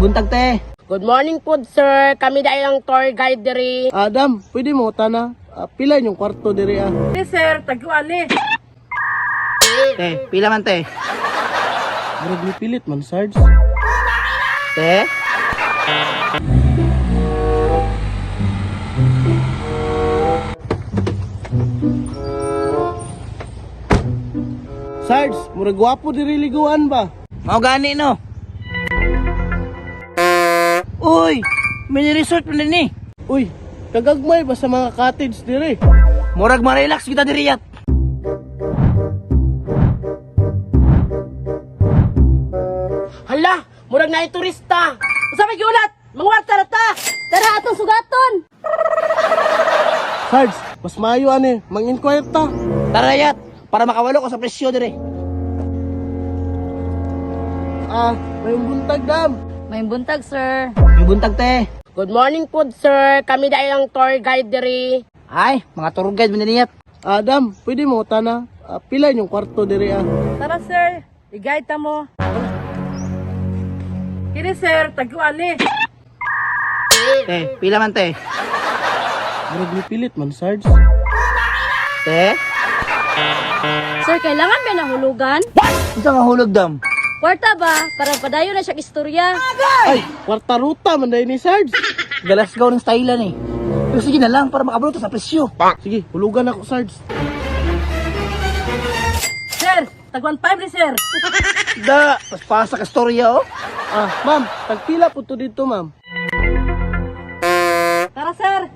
buntag te. Good morning po, sir. Kami dahil ang tour guide diri. Adam, pwede mo tana. Pila yung kwarto diri ah. Sir, tagwali. Te, pila man te. Murag ni pilit man, Sarge. Te. Sarge, murag gwapo diri liguan ba? Mao gani no. Uy, mini resort man ni. Uy, kagagmay ba sa mga cottage diri? Murag ma-relax kita diri yat. Hala, murag na turista. Usa may giulat. Mangwarta na ta. Tara atong sugaton. Sarge, mas maayo ani, mang-inquire ta. Tara yat, para makawalo ko sa presyo diri. May buntag dam. May buntag, sir. May buntag te. Good morning po, sir. Kami dahil ang tour guide diri. Ay, mga tour guide man ni yat. Adam, pwede mo tana. Pila yung kwarto diri ah. Tara, sir. I-guide ta mo. Kini, sir, tagwali. Te, pila man te. Murag ni pilit man, Sarge. Te. Sir, kailangan may nahulugan? Unsa nga hulog dam? Kwarta ba? Para padayo na siya istorya. Ay, kwarta ruta man dahil ni Sarge. Galasgaw ng style ni. Pero sige na lang para makabalo to sa presyo. Sige, hulugan ako, Sarge. Sir, tagwan 5 ni, sir. Da, paspasa ka storya oh. Ma'am, tagpila po to dito, ma'am. Tara, sir.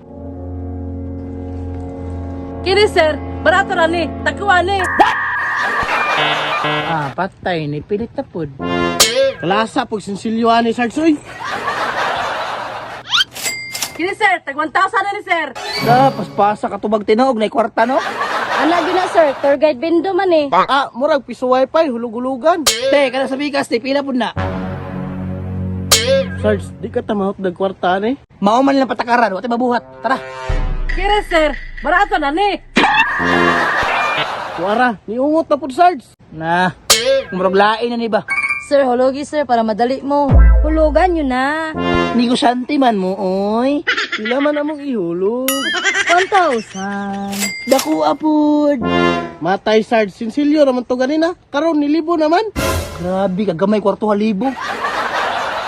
Kini, sir. Barato na ni. Tagkuha ni. Patay ni pilit na pod. Kalasa pag sinsilyoan ni Sarge, uy. Kini, sir, tagwan 1,000 na ni, sir. Da, paspasa ka tubag tinog na kwarta no. Ana gyud na, sir. Tour guide bindo man eh. Murag piso wifi, hulug-hulugan. Te, kada sa bigas te pila pod na. Sarge, di ka tamahot ng kwarta ni. Mauman lang patakaran, wate mabuhat. Tara. Kini, sir, barato na ni. Kuara, niungot na po, Sarge. Na, murag lain na ni ba? Sir, hulugi, sir, para madali mo. Hulugan yun na. Negosyante man mo, oy. Pila man among ihulog. 1,000. Dako apod. Matay, Sarge, sinsilyo naman to ganina. Karon nilibo naman. Grabe, kagamay kwarto halibo.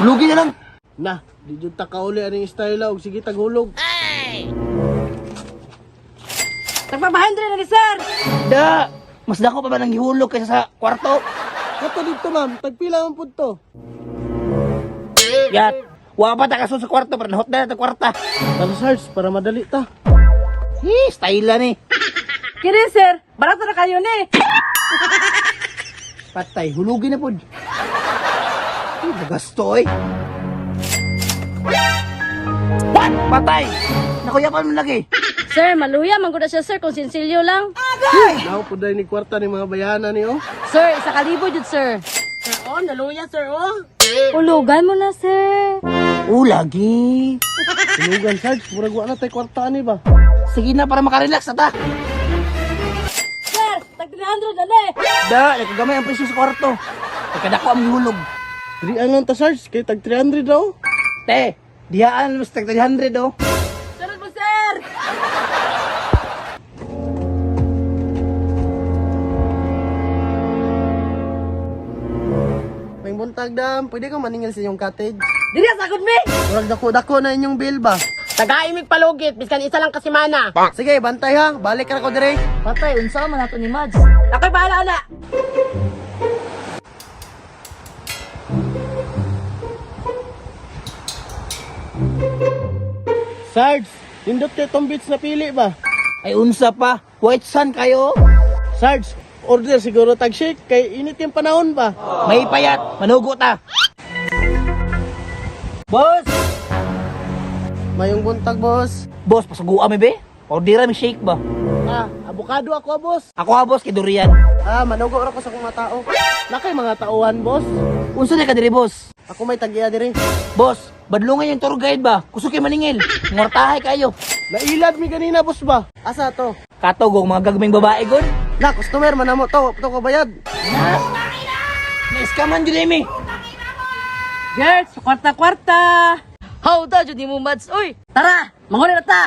Lugi na lang. Na, di dyan ta kauli aning style og sige taghulog. Tagpapahandre na ni, sir. Da, mas dako pa ba nang gihulog kaysa sa kwarto? Kato dito, ma'am, tagpila man po to. Yat, wa pa ta kaso sa kwarto para nahot na ta kwarta. Para Sarge, para madali ta. Style ni. Kini, sir, barato na kayo ni. Patay, hulugin na pod. Nagasto eh. What? Patay! Nakuyapan mo lagi. Sir, maluya man gud na siya, sir, kung sinsilyo lang. Naw po dahil ni kwarta ni mga bayanan ni oh. Sir, isa kalibo jud, sir. Sir, oh, naluya, sir, oh. Hulugan mo na, sir. Lagi. Hulugan, Sarge, murag wa na tay kwarta ni ba? Sige na para makarelax na ta. Sir, tag 300 na ni. Da, nagkagamay ang presyo sa kwarto. Nagkadako ang hulog. Drian lang ta, Sarge, kay tag 300 daw. Te, diyaan mas tag 300 oh. Sir mo, sir. May buntag dam, pwede ka maningil sa inyong cottage. Dili sa good me. Murag dako na inyong bill ba? Tagaimig palugit, biskan isa lang kasimana. Sige, bantay ha, balik ka na ko dire. Patay, unsa man nato ni Mads. Ako'y bahala na. Sarge, nindot kay tong beats na pili ba? Ay unsa pa, white sun kayo. Sarge, order siguro tag shake kay init yung panahon ba? May payat, manugo ta. Boss! Mayong buntag, boss. Boss, pasuguan mi be? Ordera mi shake ba? Abukado ako, boss. Ako ha boss, kay durian. Manugo ra ko sa kong mga tao. Nakay mga tauhan, boss. Unsa na ka diri boss? Ako may tagiya dire. Boss, badlungan yung tour guide ba? Kusok kay maningil. Ngortahay kayo. Nailad mi ganina, boss ba? Asa to? Katog mga gagming babae gon. Na, customer man namo to ko bayad. Na. Na-scaman dili mi. Girls, sa kwarta-kwarta. How da jud mo mads oy. Tara, manguna na ta.